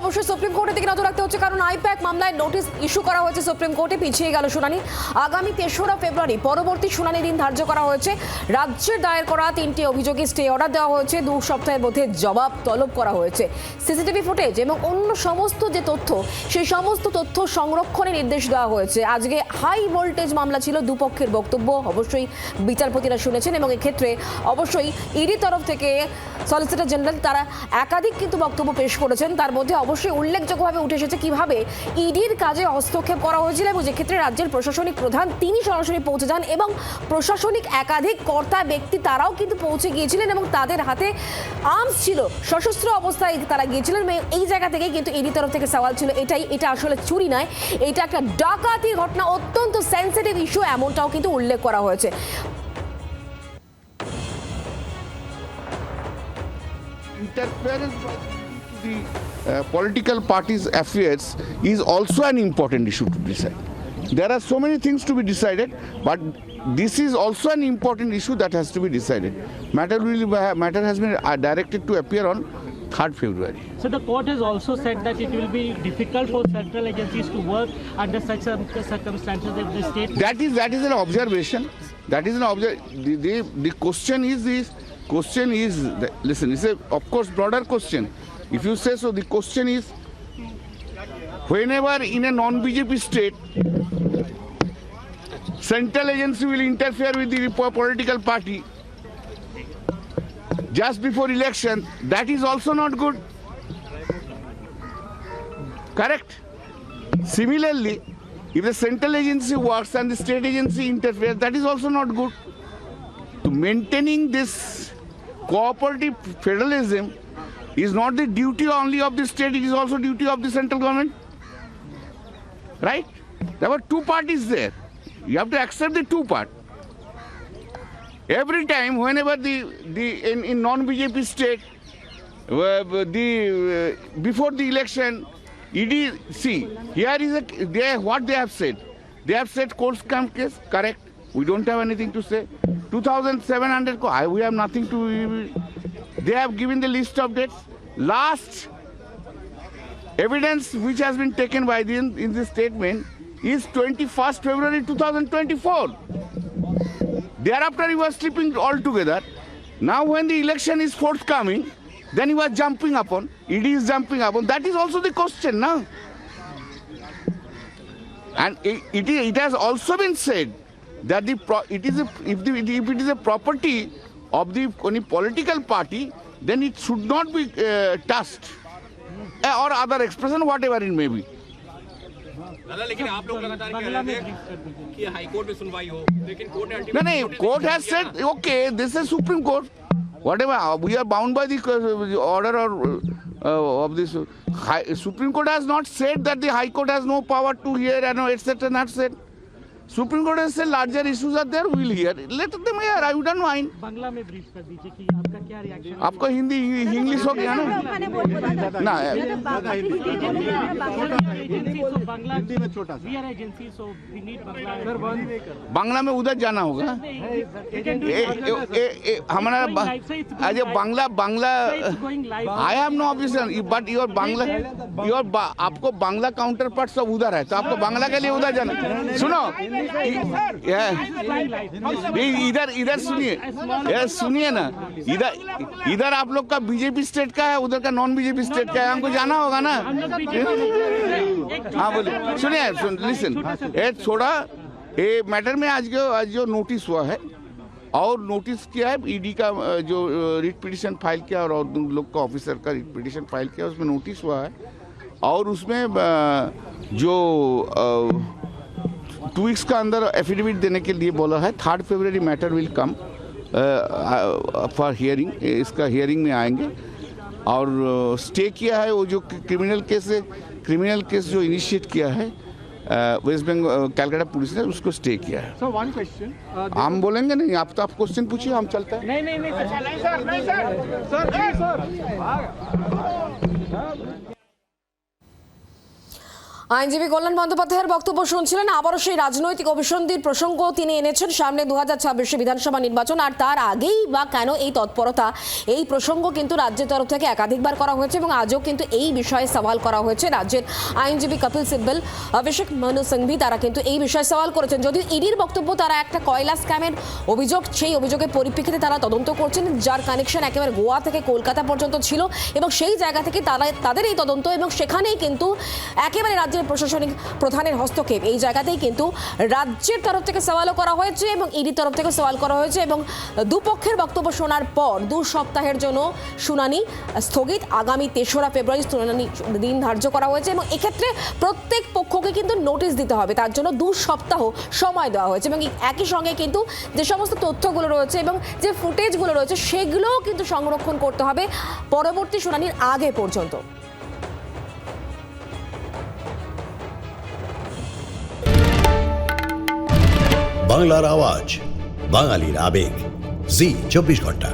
অবশ্যই সুপ্রিম কোর্টের দিকে নজর রাখতে হচ্ছে, কারণ আইপ্যাক মামলায় নোটিশ ইস্যু করা হয়েছে সুপ্রিম কোর্টে। পিছিয়ে গেল শুনানি, আগামী 3রা ফেব্রুয়ারি পরবর্তী শুনানি দিন ধার্য করা হয়েছে। রাজ্যের দায়ের করা 3টি অভিযোগে স্টে অর্ডার দেওয়া হয়েছে, 2 সপ্তাহের মধ্যে জবাব তলব করা হয়েছে। সিসিটিভি ফুটেজ এবং অন্য সমস্ত যে তথ্য, সেই সমস্ত তথ্য সংরক্ষণের নির্দেশ দেওয়া হয়েছে। আজকে হাই ভোল্টেজ মামলা ছিল, দুপক্ষের বক্তব্য অবশ্যই বিচারপতিরা শুনেছেন এবং এক্ষেত্রে অবশ্যই ইডি তরফ থেকে সলিসিটর জেনারেল তারা একাধিক কিন্তু বক্তব্য পেশ করেছেন। তার মধ্যে অবশ্যই উল্লেখযোগ্যভাবে উঠে এসেছে কিভাবে ইডির কাজে হস্তক্ষেপ করা হয়েছিল এবং যেক্ষেত্রে রাজ্যের প্রশাসনিক প্রধান তিনি সরাসরি পৌঁছে যান এবং প্রশাসনিক একাধিক কর্তা ব্যক্তি তারাও কিন্তু পৌঁছে গিয়েছিলেন এবং তাদের হাতে আর্মস ছিল, সশস্ত্র অবস্থায় তারা গিয়েছিলেন। এই জায়গা থেকেই কিন্তু ইডি তরফ থেকে সওয়াল ছিল এটা আসলে চুরি নয়, এটা একটা ডাকাতির ঘটনা, অত্যন্ত সেন্সিটিভ ইস্যু, এমনটাও কিন্তু উল্লেখ করা হয়েছে। Interference by the political parties' affairs is also an important issue to decide. There are so many things to be decided, but this is also an important issue that has to be decided. Matter has been directed to appear on 3rd February. So the court has also said that it will be difficult for central agencies to work under such circumstances if the state. That is an observation. That is an the question is listen, it's a of course broader question. If you say so, the question is whenever in a non-BJP state central agency will interfere with the political party just before election, that is also not good. Correct? Similarly, if the central agency works and the state agency interferes, that is also not good. To maintaining this cooperative federalism is not the duty only of the state, it is also duty of the central government. Right? There were 2 parties there. You have to accept the 2 part. Every time, whenever in non-BJP state, before the election, ED, see, here is what they have said. They have said court scam case, correct. We don't have anything to say. 2,700, we have nothing to. They have given the list of dates. Last evidence which has been taken by them in this statement is 21st February 2024. Thereafter, he was sleeping altogether. Now, when the election is forthcoming, then he was jumping upon. ED is jumping upon. That is also the question now. And it has also been said that if it is a property of the any political party, then it should not be touched or other expression, whatever it may be. दादा, लेकिन आप लोग लगातार कह रहे थे कि high court में सुनवाई हो, लेकिन कोर्ट ने No, court has said, okay, this is Supreme Court. Whatever, we are bound by the order of this. Supreme Court has not said that the High Court has no power to hear and etc. Not said. Supreme Court has said larger issues are there, we will hear. Let them hear. I wouldn't mind. Bangla में brief कर दीजिए कि आपका क्या reaction. आपको Hindi English हो गया ना? ना बांग्ला में उधर जाना होगा। हमारा Ajay Bangla I have no objection, but your Bangla आपको बांग्ला काउंटर पार्ट सब उधर है, तो आपको बांग्ला के लिए उधर जाना। सुनो, इधर सुनिए ना, इधर आप लोग का बीजेपी स्टेट का है, उधर का नॉन बीजेपी स्टेट का है, हमको जाना होगा ना। हाँ बोलिए, सुनिए, लिसन, ये थोड़ा ये मैटर में आज जो नोटिस हुआ है और नोटिस किया है ईडी का जो रिट पिटीशन फाइल किया और उन लोग का ऑफिसर का रिट पिटीशन फाइल किया, उसमें नोटिस हुआ है और उसमें जो 2 वीक्स का अंदर एफिडेविट देने के लिए बोला है। 3rd February matter will come for hearing, इसका हियरिंग में आएंगे और स्टे किया है वो जो क्रिमिनल केस जो इनिशिएट किया है वेस्ट बंगाल कैलकाटा पुलिस ने, उसको स्टे किया है। सर वन क्वेश्चन, हम बोलेंगे नहीं, आप तो आप क्वेश्चन पूछिए, हम चलते हैं। नहीं सर আইনজীবী কল্যাণ বন্দ্যোপাধ্যায়ের বক্তব্য শুনছিলেন। আবারও সেই রাজনৈতিক অভিসন্ধির প্রসঙ্গ তিনি এনেছেন। সামনে 2026 বিধানসভা নির্বাচন, আর তার আগেই বা কেন এই তৎপরতা, এই প্রসঙ্গ কিন্তু রাজ্যের তরফ থেকে একাধিকবার করা হয়েছে এবং আজও কিন্তু এই বিষয়ে সওয়াল করা হয়েছে। রাজ্যের আইনজীবী কপিল সিব্বল, অভিষেক মনু সিংভি তারা কিন্তু এই বিষয়ে সওয়াল করেছেন। যদিও ইডির বক্তব্য তারা একটা কয়লা স্ক্যামের অভিযোগ, সেই অভিযোগের পরিপ্রেক্ষিতে তারা তদন্ত করছেন, যার কানেকশন একেবারে গোয়া থেকে কলকাতা পর্যন্ত ছিল এবং সেই জায়গা থেকে তাদের এই তদন্ত এবং সেখানেই কিন্তু একেবারে রাজ্যের প্রশাসনিক প্রধানের হস্তক্ষেপ, এই জায়গাতেই কিন্তু রাজ্যের তরফ থেকে সওয়ালও করা হয়েছে এবং ইডির তরফ থেকে সওয়াল করা হয়েছে এবং দুপক্ষের বক্তব্য শোনার পর 2 সপ্তাহের জন্য শুনানি স্থগিত। আগামী 3রা ফেব্রুয়ারি শুনানি দিন ধার্য করা হয়েছে এবং এক্ষেত্রে প্রত্যেক পক্ষকে কিন্তু নোটিশ দিতে হবে, তার জন্য 2 সপ্তাহ সময় দেওয়া হয়েছে এবং একই সঙ্গে কিন্তু যে সমস্ত তথ্যগুলো রয়েছে এবং যে ফুটেজগুলো রয়েছে সেগুলোও কিন্তু সংরক্ষণ করতে হবে পরবর্তী শুনানির আগে পর্যন্ত। বাংলার আওয়াজ, বাঙালির আবেগ, জি 24 ঘন্টা।